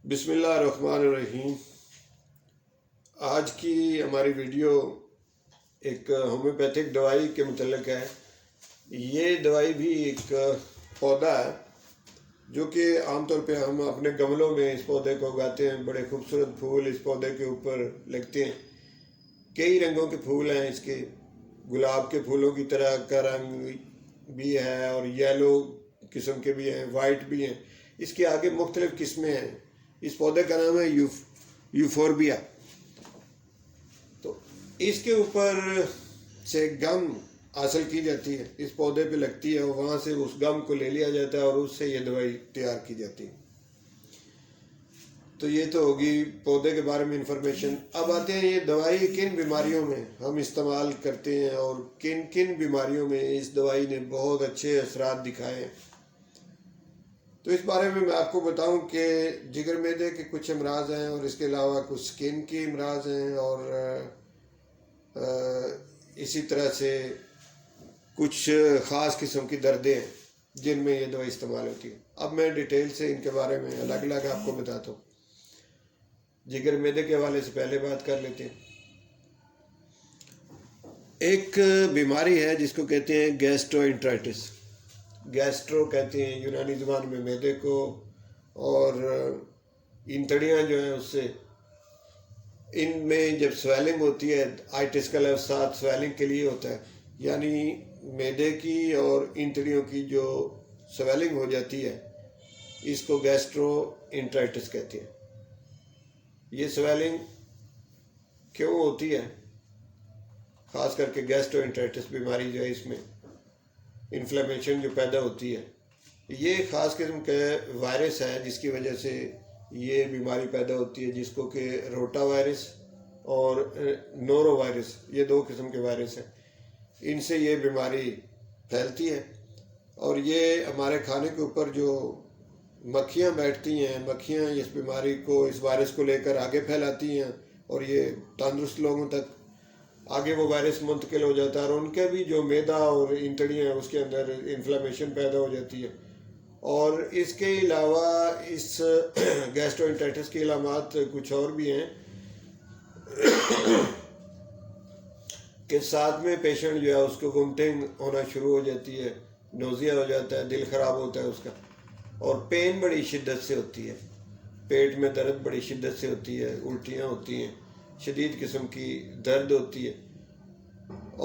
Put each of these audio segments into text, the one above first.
بسم اللہ الرحمن الرحیم۔ آج کی ہماری ویڈیو ایک ہومیوپیتھک دوائی کے متعلق ہے۔ یہ دوائی بھی ایک پودا ہے جو کہ عام طور پہ ہم اپنے گملوں میں اس پودے کو اگاتے ہیں۔ بڑے خوبصورت پھول اس پودے کے اوپر لگتے ہیں۔ کئی رنگوں کے پھول ہیں اس کے، گلاب کے پھولوں کی طرح کا رنگ بھی ہے اور یلو قسم کے بھی ہیں، وائٹ بھی ہیں۔ اس کے آگے مختلف قسمیں ہیں۔ اس پودے کا نام ہے یوفوربیا۔ تو اس کے اوپر سے گم حاصل کی جاتی ہے، اس پودے پہ لگتی ہے اور وہاں سے اس گم کو لے لیا جاتا ہے اور اس سے یہ دوائی تیار کی جاتی ہے۔ تو یہ تو ہوگی پودے کے بارے میں انفارمیشن۔ اب آتے ہیں یہ دوائی کن بیماریوں میں ہم استعمال کرتے ہیں اور کن کن بیماریوں میں اس دوائی نے بہت اچھے اثرات دکھائے ہیں۔ تو اس بارے میں آپ کو بتاؤں کہ جگر معدے کے کچھ امراض ہیں اور اس کے علاوہ کچھ سکن کی امراض ہیں اور اسی طرح سے کچھ خاص قسم کی دردیں ہیں جن میں یہ دوائی استعمال ہوتی ہے۔ اب میں ڈیٹیل سے ان کے بارے میں الگ الگ آپ کو بتاتا ہوں۔ جگر معدے کے حوالے سے پہلے بات کر لیتے ہیں۔ ایک بیماری ہے جس کو کہتے ہیں گیسٹرو انٹرائٹس۔ گیسٹرو کہتے ہیں یونانی زبان میں معدے کو، اور انتڑیاں جو ہیں اس سے ان میں جب سویلنگ ہوتی ہے، آئٹس کا لفظ ساتھ سویلنگ کے لیے ہوتا ہے، یعنی معدے کی اور انتڑیوں کی جو سویلنگ ہو جاتی ہے اس کو گیسٹرو انٹرائٹس کہتے ہیں۔ یہ سویلنگ کیوں ہوتی ہے؟ خاص کر کے گیسٹرو انٹرائٹس بیماری جو ہے اس میں انفلیمیشن جو پیدا ہوتی ہے، یہ خاص قسم کا وائرس ہے جس کی وجہ سے یہ بیماری پیدا ہوتی ہے، جس کو کہ روٹا وائرس اور نورو وائرس، یہ دو قسم کے وائرس ہیں۔ ان سے یہ بیماری پھیلتی ہے اور یہ ہمارے کھانے کے اوپر جو مکھیاں بیٹھتی ہیں، مکھیاں اس بیماری کو، اس وائرس کو لے کر آگے پھیلاتی ہیں اور یہ تندرست لوگوں تک آگے وہ وائرس منتقل ہو جاتا ہے اور ان کے بھی جو معدہ اور انتڑیاں ہیں اس کے اندر انفلیمیشن پیدا ہو جاتی ہے۔ اور اس کے علاوہ اس گیسٹرو انٹرائٹس کی علامات کچھ اور بھی ہیں کہ ساتھ میں پیشنٹ جو ہے اس کو وومٹنگ ہونا شروع ہو جاتی ہے، نوزیا ہو جاتا ہے، دل خراب ہوتا ہے اس کا، اور پین بڑی شدت سے ہوتی ہے، پیٹ میں درد بڑی شدت سے ہوتی ہے، الٹیاں ہوتی ہیں، شدید قسم کی درد ہوتی ہے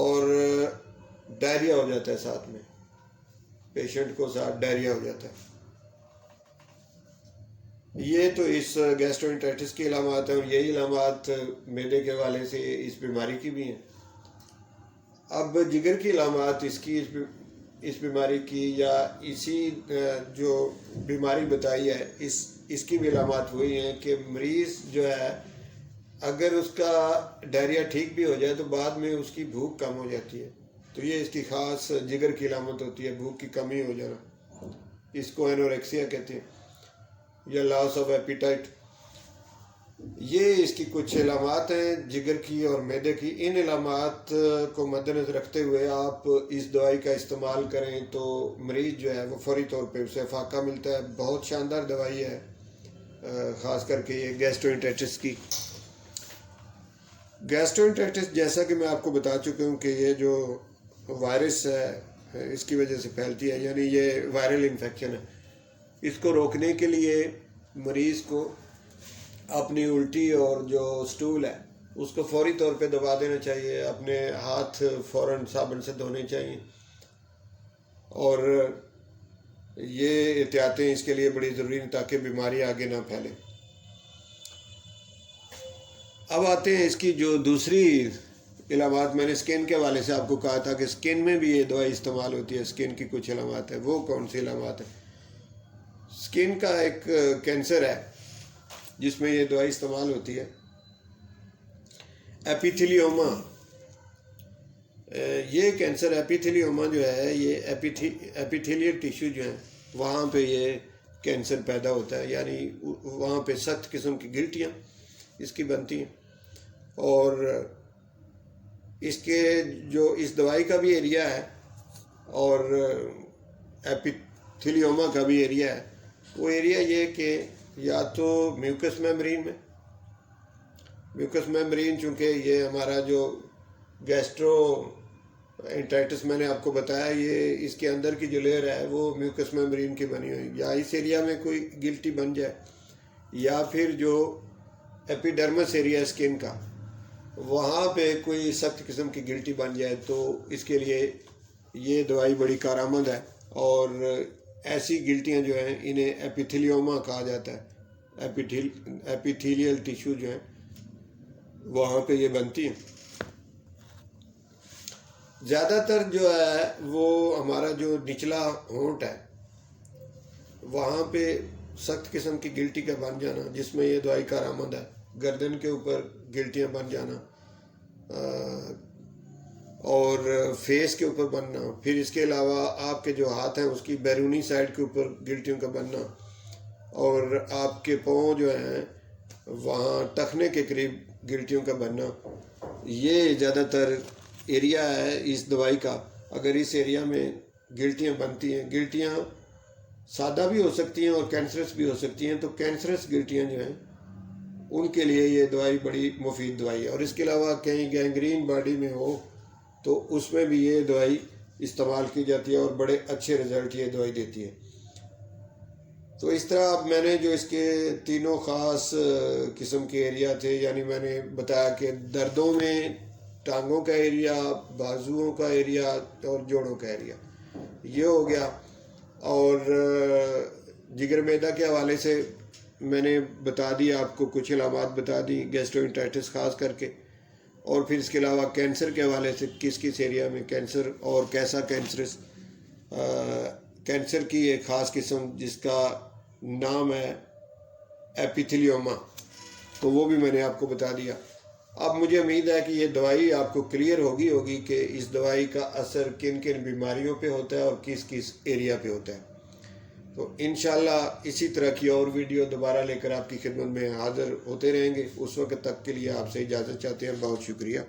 اور ڈائریا ہو جاتا ہے، ساتھ میں پیشنٹ کو ساتھ ڈائریا ہو جاتا ہے۔ یہ تو اس گیسٹرو انٹرائٹس کی علامات ہیں اور یہی علامات معدے کے حوالے سے اس بیماری کی بھی ہیں۔ اب جگر کی علامات اس بیماری کی یا اسی جو بیماری بتائی ہے اس کی بھی علامات وہی ہیں کہ مریض جو ہے اگر اس کا ڈائریا ٹھیک بھی ہو جائے تو بعد میں اس کی بھوک کم ہو جاتی ہے۔ تو یہ اس کی خاص جگر کی علامت ہوتی ہے، بھوک کی کمی ہو جانا، اس کو اینوریکسیا کہتے ہیں یا لاس آف ایپیٹائٹ۔ یہ اس کی کچھ علامات ہیں جگر کی اور معدے کی۔ ان علامات کو مد نظر رکھتے ہوئے آپ اس دوائی کا استعمال کریں تو مریض جو ہے وہ فوری طور پہ اسے فاقہ ملتا ہے۔ بہت شاندار دوائی ہے، خاص کر کے یہ گیسٹرو انٹرائٹس کی۔ گیسٹرو انٹرائٹس جیسا کہ میں آپ کو بتا چکا ہوں کہ یہ جو وائرس ہے اس کی وجہ سے پھیلتی ہے، یعنی یہ وائرل انفیکشن ہے۔ اس کو روکنے کے لیے مریض کو اپنی الٹی اور جو سٹول ہے اس کو فوری طور پہ دبا دینا چاہیے، اپنے ہاتھ فوراً صابن سے دھونے چاہیے، اور یہ احتیاطیں اس کے لیے بڑی ضروری ہیں تاکہ بیماری آگے نہ پھیلے۔ اب آتے ہیں اس کی جو دوسری علامات، میں نے سکن کے حوالے سے آپ کو کہا تھا کہ سکن میں بھی یہ دوائی استعمال ہوتی ہے، سکن کی کچھ علامات ہیں۔ وہ کون سی علامات ہیں؟ سکن کا ایک کینسر ہے جس میں یہ دوائی استعمال ہوتی ہے، ایپیتھیلیوما۔ یہ کینسر ایپیتھیلیوما جو ہے، یہ ایپیتھیلیل ٹیشو جو ہیں وہاں پہ یہ کینسر پیدا ہوتا ہے، یعنی وہاں پہ سخت قسم کی گلٹیاں اس کی بنتی ہیں، اور اس کے جو اس دوائی کا بھی ایریا ہے اور ایپیتھیلیوما کا بھی ایریا ہے۔ وہ ایریا یہ کہ یا تو میوکس میمبرین میں، میوکس میمبرین چونکہ یہ ہمارا جو گیسٹرو انٹرائٹس میں نے آپ کو بتایا، یہ اس کے اندر کی جو لیئر ہے وہ میوکس میمبرین کی بنی ہوئی، یا اس ایریا میں کوئی گلٹی بن جائے، یا پھر جو ایپیڈرمس ایریا اسکن کا وہاں پہ کوئی سخت قسم کی گلٹی بن جائے، تو اس کے لیے یہ دوائی بڑی کارآمد ہے۔ اور ایسی گلٹیاں جو ہیں انہیں ایپیتھیلیوما کہا جاتا ہے، ایپیتھیلیل ٹیشو جو ہیں وہاں پہ یہ بنتی ہیں۔ زیادہ تر جو ہے وہ ہمارا جو نچلا ہونٹ ہے وہاں پہ سخت قسم کی گلٹی کا بن جانا، جس میں یہ دوائی کارآمد ہے۔ گردن کے اوپر گلٹیاں بن جانا، اور فیس کے اوپر بننا، پھر اس کے علاوہ آپ کے جو ہاتھ ہیں اس کی بیرونی سائڈ کے اوپر گلٹیوں کا بننا، اور آپ کے پاؤں جو ہیں وہاں ٹخنے کے قریب گلٹیوں کا بننا، یہ زیادہ تر ایریا ہے اس دوائی کا۔ اگر اس ایریا میں گلٹیاں بنتی ہیں، گلٹیاں سادہ بھی ہو سکتی ہیں اور کینسرس بھی ہو سکتی ہیں، تو کینسرس گلٹیاں جو ہیں ان کے لیے یہ دوائی بڑی مفید دوائی ہے۔ اور اس کے علاوہ کہیں گینگرین باڈی میں ہو تو اس میں بھی یہ دوائی استعمال کی جاتی ہے اور بڑے اچھے رزلٹ یہ دوائی دیتی ہے۔ تو اس طرح اب میں نے جو اس کے تینوں خاص قسم کے ایریا تھے، یعنی میں نے بتایا کہ دردوں میں ٹانگوں کا ایریا، بازوؤں کا ایریا اور جوڑوں کا ایریا یہ ہو گیا، اور جگر میدا کے حوالے سے میں نے بتا دی آپ کو، کچھ علامات بتا دی گیسٹرو انٹرائٹس خاص کر کے، اور پھر اس کے علاوہ کینسر کے حوالے سے کس کس ایریا میں کینسر اور کیسا کینسر کی ایک خاص قسم جس کا نام ہے ایپیتھیلیوما، تو وہ بھی میں نے آپ کو بتا دیا۔ اب مجھے امید ہے کہ یہ دوائی آپ کو کلیئر ہوگی کہ اس دوائی کا اثر کن کن بیماریوں پہ ہوتا ہے اور کس کس ایریا پہ ہوتا ہے۔ تو انشاءاللہ اسی طرح کی اور ویڈیو دوبارہ لے کر آپ کی خدمت میں حاضر ہوتے رہیں گے۔ اس وقت تک کے لیے آپ سے اجازت چاہتے ہیں۔ بہت شکریہ۔